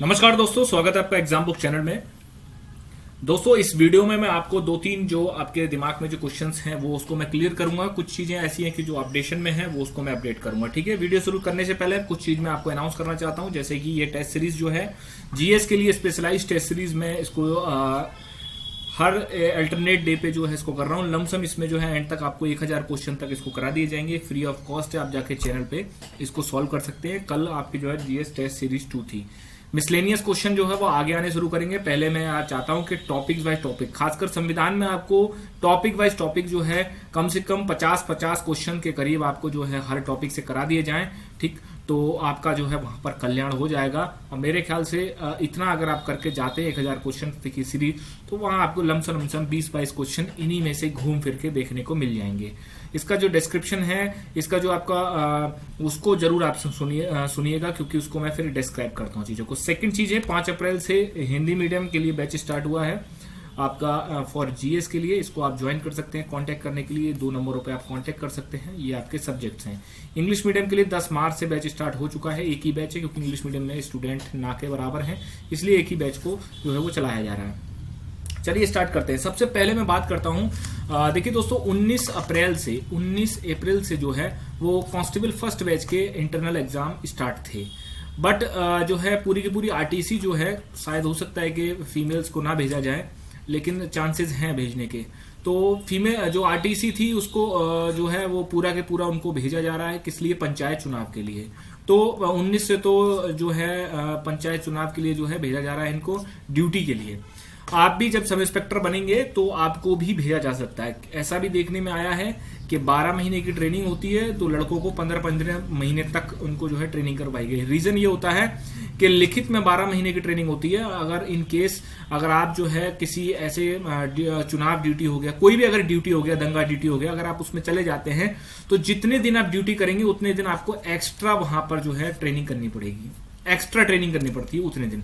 नमस्कार दोस्तों, स्वागत है आपका एग्जाम बुक चैनल में। दोस्तों, इस वीडियो में मैं आपको दो तीन जो आपके दिमाग में जो क्वेश्चंस हैं वो उसको मैं क्लियर करूंगा। कुछ चीजें ऐसी हैं कि जो अपडेशन में है वो उसको मैं अपडेट करूंगा। ठीक है, वीडियो शुरू करने से पहले कुछ चीज मैं आपको अनाउंस करना चाहता हूं, जैसे कि ये टेस्ट सीरीज जो है जीएस के लिए स्पेशलाइज्ड टेस्ट सीरीज में इसको हर अल्टरनेट डे पे जो है इसको कर रहा हूँ। लमसम इसमें जो है एंड तक आपको 1000 क्वेश्चन तक इसको करा दिए जाएंगे, फ्री ऑफ कॉस्ट है। आप जाके चैनल पे इसको सॉल्व कर सकते हैं। कल आपकी जो है जीएस टेस्ट सीरीज 2 थी। मिसलेनियस क्वेश्चन जो है वो आगे आने शुरू करेंगे। पहले मैं आज चाहता हूं कि टॉपिक वाइज टॉपिक, खासकर संविधान में आपको टॉपिक वाइज टॉपिक जो है कम से कम 50-50 क्वेश्चन के करीब आपको जो है हर टॉपिक से करा दिए जाएं। ठीक, तो आपका जो है वहां पर कल्याण हो जाएगा। और मेरे ख्याल से इतना अगर आप करके जाते हैं 1000 क्वेश्चन की सीरीज, तो वहां आपको लमसम 20-22 क्वेश्चन इन्हीं में से घूम फिर के देखने को मिल जाएंगे। इसका जो डिस्क्रिप्शन है, इसका जो आपका उसको जरूर आप सुनिएगा, क्योंकि उसको मैं फिर डिस्क्राइब करता हूँ चीजों को। सेकंड चीज है, 5 अप्रैल से हिंदी मीडियम के लिए बैच स्टार्ट हुआ है आपका फॉर जीएस के लिए। इसको आप ज्वाइन कर सकते हैं। कांटेक्ट करने के लिए 2 नंबरों पे आप कांटेक्ट कर सकते हैं। ये आपके सब्जेक्ट्स हैं। इंग्लिश मीडियम के लिए 10 मार्च से बैच स्टार्ट हो चुका है। एक ही बैच है, क्योंकि इंग्लिश मीडियम में स्टूडेंट ना के बराबर हैं, इसलिए एक ही बैच को जो है वो चलाया जा रहा है। चलिए स्टार्ट करते हैं। सबसे पहले मैं बात करता हूं, देखिए दोस्तों, 19 अप्रैल से जो है वो कांस्टेबल फर्स्ट बैच के इंटरनल एग्जाम स्टार्ट थे। बट जो है पूरी की पूरी आरटीसी जो है, शायद हो सकता है कि फीमेल्स को ना भेजा जाए, लेकिन चांसेस हैं भेजने के। तो फीमेल जो आरटीसी थी उसको जो है वो पूरा के पूरा उनको भेजा जा रहा है। किस लिए? पंचायत चुनाव के लिए। तो 19 से तो जो है पंचायत चुनाव के लिए जो है भेजा जा रहा है इनको, ड्यूटी के लिए। आप भी जब सब इंस्पेक्टर बनेंगे तो आपको भी भेजा जा सकता है। ऐसा भी देखने में आया है कि 12 महीने की ट्रेनिंग होती है, तो लड़कों को 15-15 महीने तक उनको जो है ट्रेनिंग करवाई गई। रीजन ये होता है कि लिखित में 12 महीने की ट्रेनिंग होती है। अगर इन केस अगर आप जो है किसी ऐसे चुनाव ड्यूटी हो गया, कोई भी अगर ड्यूटी हो गया, दंगा ड्यूटी हो गया, अगर आप उसमें चले जाते हैं तो जितने दिन आप ड्यूटी करेंगे उतने दिन आपको एक्स्ट्रा वहां पर जो है ट्रेनिंग करनी पड़ेगी। एक्स्ट्रा ट्रेनिंग करनी पड़ती है उतने दिन।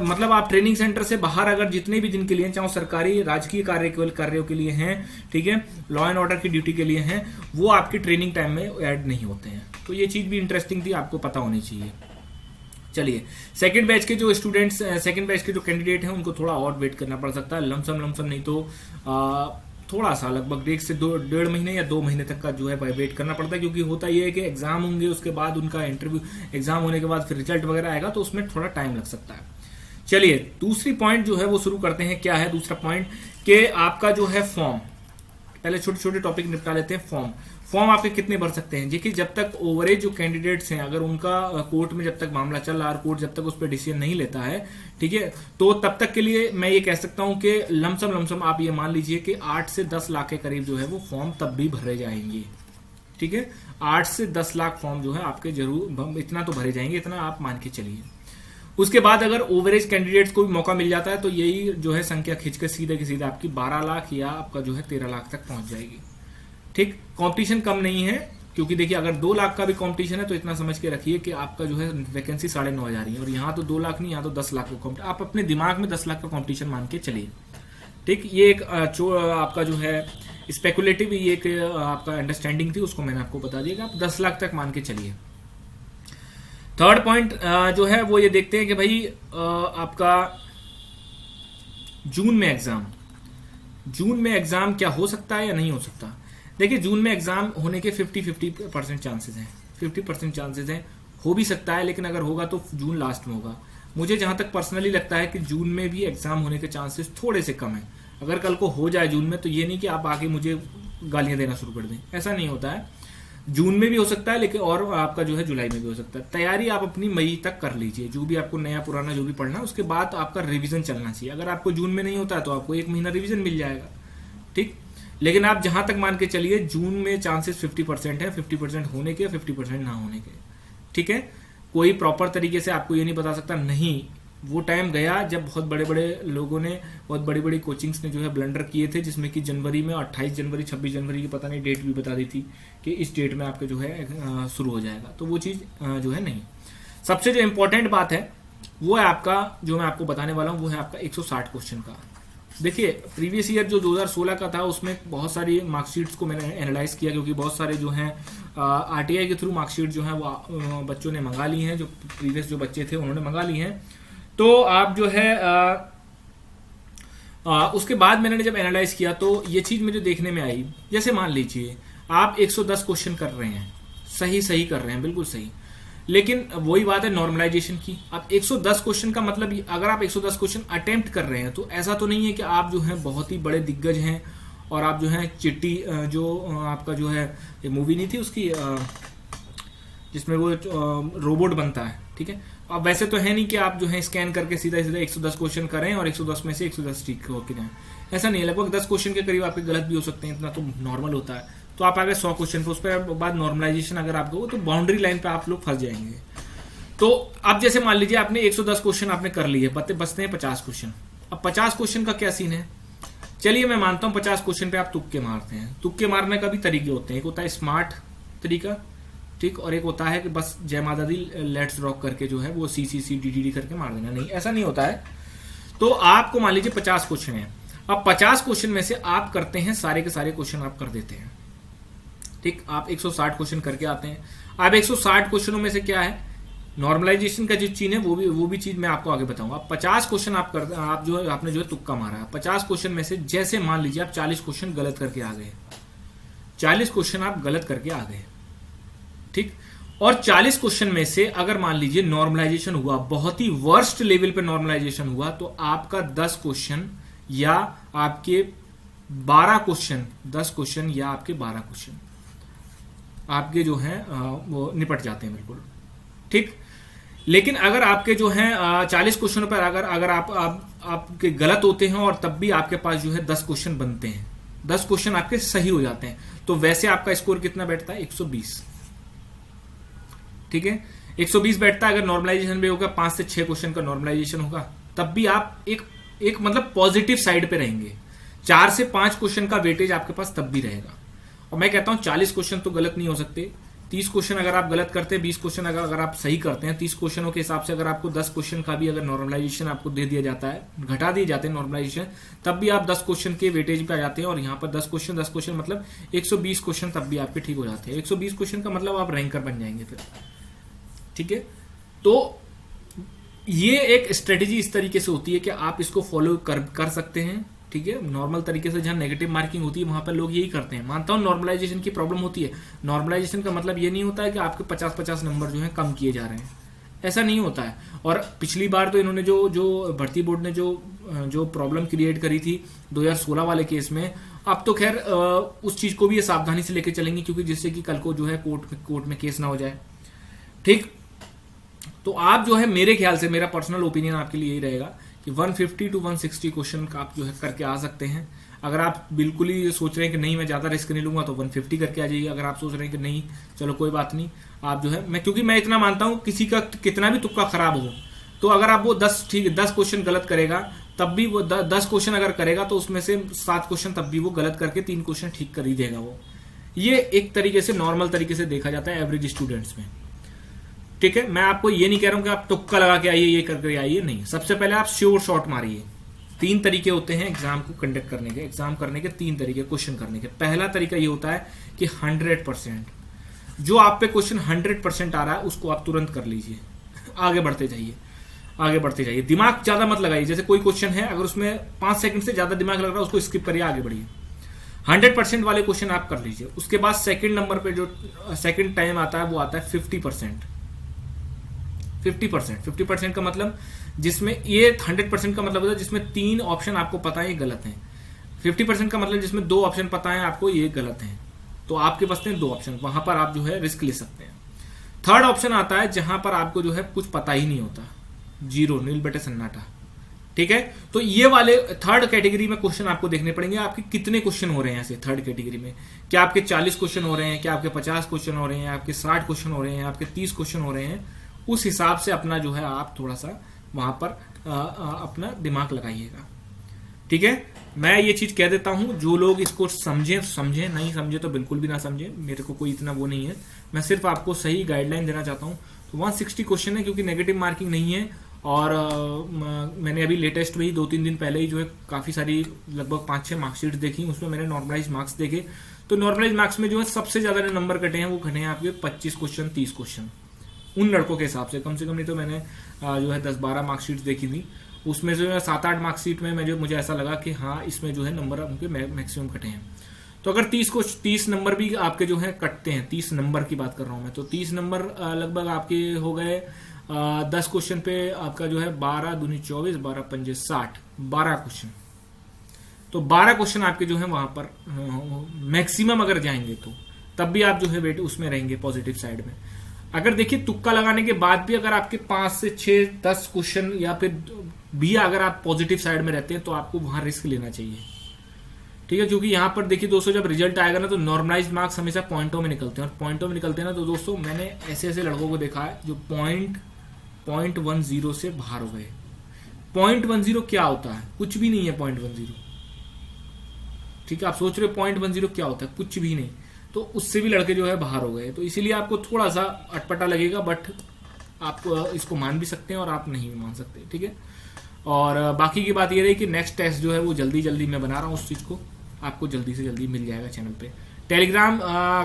मतलब आप ट्रेनिंग सेंटर से बाहर अगर जितने भी दिन के लिए, चाहे सरकारी राजकीय कार्यों के लिए हैं, ठीक है, लॉ एंड ऑर्डर की ड्यूटी के लिए हैं, वो आपकी ट्रेनिंग टाइम में ऐड नहीं होते हैं। तो ये चीज भी इंटरेस्टिंग थी, आपको पता होनी चाहिए। चलिए, सेकंड बैच के जो स्टूडेंट्स, सेकंड बैच के जो कैंडिडेट हैं, उनको थोड़ा और वेट करना पड़ सकता है। लमसम नहीं तो थोड़ा सा, लगभग 1.5 महीने या 2 महीने तक का जो है वेट करना पड़ता है। क्योंकि होता यह है कि एग्जाम होंगे, उसके बाद उनका इंटरव्यू, एग्जाम होने के बाद फिर रिजल्ट वगैरह आएगा, तो उसमें थोड़ा टाइम लग सकता है। चलिए, दूसरी पॉइंट जो है वो शुरू करते हैं। क्या है दूसरा पॉइंट? कि आपका जो है फॉर्म, पहले छोटे छोटे टॉपिक निपटा लेते हैं। फॉर्म आपके कितने भर सकते हैं? देखिए, जब तक ओवरेज जो कैंडिडेट्स हैं, अगर उनका कोर्ट में जब तक मामला चल रहा है और कोर्ट जब तक उस पर डिसीजन नहीं लेता है, ठीक है, तो तब तक के लिए मैं ये कह सकता हूं कि लमसम आप ये मान लीजिए कि 8 से 10 लाख के करीब जो है वो फॉर्म तब भी भरे जाएंगे। ठीक है, 8 से 10 लाख फॉर्म जो है आपके जरूर, इतना तो भरे जाएंगे, इतना आप मान के चलिए। उसके बाद अगर ओवरेज कैंडिडेट्स को भी मौका मिल जाता है तो यही जो है संख्या खींचकर सीधे की सीधे आपकी 12 लाख या आपका जो है 13 लाख तक पहुंच जाएगी। ठीक, कंपटीशन कम नहीं है, क्योंकि देखिए अगर 2 लाख का भी कंपटीशन है तो इतना समझ के रखिए कि आपका जो है वैकेंसी 9,500 ही है। और यहाँ तो 2 लाख नहीं, यहाँ तो 10 लाख का कंपटीशन। आप अपने दिमाग में 10 लाख का कंपटीशन मान के चलिए। ठीक, ये एक आपका जो है स्पेकुलेटिव, ये एक आपका अंडरस्टैंडिंग थी, उसको मैंने आपको बता दिया कि आप 10 लाख तक मान के चलिए। थर्ड पॉइंट जो है वो ये देखते हैं कि भाई आपका जून में एग्जाम क्या हो सकता है या नहीं हो सकता। देखिए, जून में एग्जाम होने के 50% चांसेस हैं। 50% चांसेस हैं, हो भी सकता है, लेकिन अगर होगा तो जून लास्ट में होगा। मुझे जहां तक पर्सनली लगता है कि जून में भी एग्जाम होने के चांसेस थोड़े से कम है। अगर कल को हो जाए जून में, तो ये नहीं कि आप आगे मुझे गालियां देना शुरू कर दें, ऐसा नहीं होता है। जून में भी हो सकता है, लेकिन और आपका जो है जुलाई में भी हो सकता है। तैयारी आप अपनी मई तक कर लीजिए, जो भी आपको नया पुराना जो भी पढ़ना है, उसके बाद आपका रिवीजन चलना चाहिए। अगर आपको जून में नहीं होता है तो आपको 1 महीना रिवीजन मिल जाएगा। ठीक, लेकिन आप जहां तक मान के चलिए जून में चांसेस 50% है, 50% होने के, 50% ना होने के। ठीक है, कोई प्रॉपर तरीके से आपको ये नहीं बता सकता। नहीं, वो टाइम गया जब बहुत बड़े बड़े लोगों ने, बहुत बड़ी बड़ी कोचिंग्स ने जो है ब्लंडर किए थे, जिसमें कि जनवरी में 28 जनवरी 26 जनवरी की पता नहीं डेट भी बता दी थी कि इस डेट में आपके जो है शुरू हो जाएगा। तो वो चीज जो है नहीं। सबसे जो इंपॉर्टेंट बात है वो है आपका, जो मैं आपको बताने वाला हूँ, वो है आपका 160 क्वेश्चन का। देखिए, प्रीवियस ईयर जो 2016 का था उसमें बहुत सारी मार्कशीट्स को मैंने एनालाइज किया, क्योंकि बहुत सारे जो हैं आरटीआई के थ्रू मार्कशीट जो है वो बच्चों ने मंगा ली हैं, जो प्रीवियस जो बच्चे थे उन्होंने मंगा ली हैं। तो आप जो है उसके बाद मैंने जब एनालाइज किया तो ये चीज मुझे देखने में आई, जैसे मान लीजिए आप 110 क्वेश्चन कर रहे हैं, सही कर रहे हैं, बिल्कुल सही, लेकिन वही बात है नॉर्मलाइजेशन की। अब 110 क्वेश्चन का मतलब अगर आप 110 क्वेश्चन अटेम्प्ट कर रहे हैं तो ऐसा तो नहीं है कि आप जो है बहुत ही बड़े दिग्गज हैं और आप जो है चिट्टी जो आपका जो है ये मूवी नहीं थी उसकी जिसमें वो रोबोट बनता है, ठीक है। अब वैसे तो है नहीं कि आप जो है स्कैन करके सीधा 110 क्वेश्चन करें और 110 में से 110 ठीक होके जाएं, ऐसा नहीं है। लगभग 10 क्वेश्चन के करीब आपके गलत भी हो सकते हैं, इतना तो नॉर्मल होता है। तो आप आगे 100 क्वेश्चन पे, उस पर बाद नॉर्मलाइजेशन अगर आपको हो तो बाउंड्री लाइन पे आप लोग फंस जाएंगे। तो अब जैसे मान लीजिए आपने 110 क्वेश्चन आपने कर लिए, बचते हैं 50 क्वेश्चन। अब 50 क्वेश्चन का क्या सीन है, चलिए मैं मानता हूं 50 क्वेश्चन पे आप तुक्के मारते हैं। तुक्के मारने का भी तरीके होते हैं, एक होता है स्मार्ट तरीका, ठीक, और एक होता है कि बस जय माता दी लेट्स रॉक करके जो है वो CCCDD करके मार देना। नहीं, ऐसा नहीं होता है। तो आपको मान लीजिए 50 क्वेश्चन है, अब 50 क्वेश्चन में से आप करते हैं सारे के सारे क्वेश्चन आप कर देते हैं, ठीक। आप 160 क्वेश्चन करके आते हैं। अब 160 क्वेश्चनों में से क्या है, नॉर्मलाइजेशन का जो चीज है वो भी चीज मैं आपको आगे बताऊंगा। 50 क्वेश्चन आप जो है आपने जो है तुक्का मारा है। 50 क्वेश्चन में से जैसे मान लीजिए आप 40 क्वेश्चन गलत करके आ गए, 40 क्वेश्चन आप गलत करके आ गए, ठीक। और 40 क्वेश्चन में से अगर मान लीजिए नॉर्मलाइजेशन हुआ, बहुत ही वर्स्ट लेवल पे नॉर्मलाइजेशन हुआ, तो आपका 10 क्वेश्चन या आपके 12 क्वेश्चन, 10 क्वेश्चन या आपके 12 क्वेश्चन आपके जो है वो निपट जाते हैं, बिल्कुल ठीक। लेकिन अगर आपके जो है 40 क्वेश्चनों पर अगर आपके गलत होते हैं और तब भी आपके पास जो है 10 क्वेश्चन बनते हैं, 10 क्वेश्चन आपके सही हो जाते हैं, तो वैसे आपका स्कोर कितना बैठता है, 120, ठीक है। 120 बैठता है। अगर नॉर्मलाइजेशन भी होगा 5 से 6 क्वेश्चन का नॉर्मलाइजेशन होगा, तब भी आप एक मतलब पॉजिटिव साइड पे रहेंगे। 4 से 5 क्वेश्चन का वेटेज आपके पास तब भी रहेगा। और मैं कहता हूं 40 क्वेश्चन तो गलत नहीं हो सकते। 30 क्वेश्चन अगर आप गलत करते हैं, 20 क्वेश्चन अगर आप सही करते हैं, 30 क्वेश्चनों के हिसाब से अगर आपको 10 क्वेश्चन का भी अगर नॉर्मलाइजेशन आपको दे दिया जाता है, घटा दिए जाते हैं नॉर्मलाइजेशन, तब भी आप 10 क्वेश्चन के वेटेज पे आ जाते हैं। और यहाँ पर 10 क्वेश्चन मतलब 120 क्वेश्चन तब भी आपके ठीक हो जाते हैं। 120 क्वेश्चन का मतलब आप रैंकर बन जाएंगे फिर, ठीक है। तो ये एक स्ट्रेटेजी इस तरीके से होती है कि आप इसको फॉलो कर सकते हैं, ठीक है। नॉर्मल तरीके से जहां नेगेटिव मार्किंग होती है वहां पर लोग यही करते हैं। मानता हूं नॉर्मलाइजेशन की प्रॉब्लम होती है। नॉर्मलाइजेशन का मतलब ये नहीं होता है कि आपके 50-50 नंबर जो है कम किए जा रहे हैं, ऐसा नहीं होता है। और पिछली बार तो इन्होंने जो भर्ती बोर्ड ने जो प्रॉब्लम क्रिएट करी थी 2016 वाले केस में, अब तो खैर उस चीज को भी ये सावधानी से लेकर चलेंगे, क्योंकि जिससे कि कल को जो है कोर्ट में केस ना हो जाए, ठीक। तो आप जो है, मेरे ख्याल से, मेरा पर्सनल ओपिनियन आपके लिए यही रहेगा कि 150 to 160 क्वेश्चन का आप जो है करके आ सकते हैं। अगर आप बिल्कुल ही सोच रहे हैं कि नहीं मैं ज्यादा रिस्क नहीं लूंगा तो 150 करके आ जाइए। अगर आप सोच रहे हैं कि नहीं चलो कोई बात नहीं, आप जो है, क्योंकि मैं इतना मानता हूं किसी का कितना भी तुक्का खराब हो, तो अगर आप वो 10 क्वेश्चन गलत करेगा, तब भी वो 10 क्वेश्चन अगर करेगा तो उसमें से 7 क्वेश्चन तब भी वो गलत करके 3 क्वेश्चन ठीक कर ही देगा वो। ये एक तरीके से नॉर्मल तरीके से देखा जाता है एवरेज स्टूडेंट्स में, ठीक है। मैं आपको ये नहीं कह रहा हूं कि आप तुक्का लगा के आइए, ये करके आइए, नहीं। सबसे पहले आप श्योर शॉट मारिए। 3 तरीके होते हैं एग्जाम को कंडक्ट करने के, एग्जाम करने के 3 तरीके क्वेश्चन करने के। पहला तरीका ये होता है कि 100% जो आप पे क्वेश्चन 100% आ रहा है उसको आप तुरंत कर लीजिए, आगे बढ़ते जाइए। दिमाग ज्यादा मत लगाइए। जैसे कोई क्वेश्चन है, अगर उसमें 5 सेकंड से ज्यादा दिमाग लग रहा है उसको स्किप करिए, आगे बढ़िए। 100% वाले क्वेश्चन आप कर लीजिए। उसके बाद सेकंड नंबर पे जो सेकंड टाइम आता है वो आता है 50%। 50% का मतलब, जिसमें ये 100% का मतलब होता है जिसमें 3 ऑप्शन आपको पता है ये गलत हैं। 50% का मतलब जिसमें 2 ऑप्शन पता है आपको ये गलत हैं, तो आपके पास 2 ऑप्शन, वहां पर आप जो है रिस्क ले सकते हैं। थर्ड ऑप्शन आता है जहां पर आपको जो है कुछ पता ही नहीं होता, 0, नील बटे सन्नाटा, ठीक है। तो ये वाले थर्ड कैटेगरी में क्वेश्चन आपको देखने पड़ेंगे, आपके कितने क्वेश्चन हो रहे हैं ऐसे थर्ड कैटेगरी में। क्या आपके 40 क्वेश्चन हो रहे हैं, क्या आपके 50 क्वेश्चन हो रहे हैं, आपके 60 क्वेश्चन हो रहे हैं, आपके 30 क्वेश्चन हो रहे हैं। उस हिसाब से अपना जो है आप थोड़ा सा वहां पर अपना दिमाग लगाइएगा, ठीक है। मैं ये चीज कह देता हूं, जो लोग इसको समझे, नहीं समझे तो बिल्कुल भी ना समझे, मेरे को कोई इतना वो नहीं है। मैं सिर्फ आपको सही गाइडलाइन देना चाहता हूं। तो 160 क्वेश्चन है, क्योंकि नेगेटिव मार्किंग नहीं है। और मैंने अभी लेटेस्ट में ही 2-3 दिन पहले ही जो है काफी सारी लगभग 5-6 मार्कशीट देखी, उसमें मैंने नॉर्मलाइज मार्क्स देखे। तो नॉर्मलाइज मार्क्स में जो है सबसे ज्यादा नंबर कटे हैं वो कटे हैं आपके 25 क्वेश्चन, 30 क्वेश्चन, उन लड़कों के हिसाब से, कम से कम नहीं तो मैंने जो है 10-12 मार्कशीट देखी थी, उसमें से 7-8 मार्कशीट में मुझे ऐसा लगा कि हाँ इसमें जो है नंबर उनके मैक्सिमम कटे हैं। तो अगर 30 नंबर भी आपके जो है कटते हैं, 30 नंबर की बात कर रहा हूं मैं, तो 30 नंबर लगभग आपके हो गए 10 क्वेश्चन पे आपका जो है 12 दूनी 24, 12 पंजे 60, 12 क्वेश्चन। तो 12 क्वेश्चन आपके जो है वहां पर मैक्सिमम अगर जाएंगे तो तब भी आप जो है वेट उसमें रहेंगे पॉजिटिव साइड में। अगर देखिए तुक्का लगाने के बाद भी अगर आपके 5 से 6-10 क्वेश्चन या फिर भी अगर आप पॉजिटिव साइड में रहते हैं तो आपको वहां रिस्क लेना चाहिए, ठीक है। क्योंकि यहां पर देखिए दोस्तों जब रिजल्ट आएगा ना तो नॉर्मलाइज्ड मार्क्स हमेशा पॉइंटों में निकलते हैं, और पॉइंटों में निकलते हैं ना तो दोस्तों मैंने ऐसे ऐसे लड़कों को देखा है जो पॉइंट 10 से बाहर हो गए। 0.10 क्या होता है? कुछ भी नहीं है 0.10, ठीक है। आप सोच रहे हो 0.10 क्या होता है? कुछ भी नहीं। तो उससे भी लड़के जो है बाहर हो गए। तो इसीलिए आपको थोड़ा सा अटपटा लगेगा, बट आप इसको मान भी सकते हैं और आप नहीं भी मान सकते, ठीक है। और बाकी की बात ये रही कि नेक्स्ट टेस्ट जो है वो जल्दी मैं बना रहा हूँ, उस चीज को आपको जल्दी से जल्दी मिल जाएगा चैनल पे। टेलीग्राम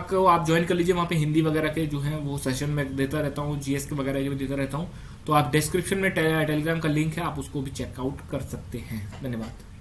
को आप ज्वाइन कर लीजिए, वहां पे हिंदी वगैरह के जो है वो सेशन में देता रहता हूँ, जीएस के वगैरह के भी देता रहता हूँ। तो आप डिस्क्रिप्शन में टेलीग्राम का लिंक है, आप उसको भी चेकआउट कर सकते हैं। धन्यवाद।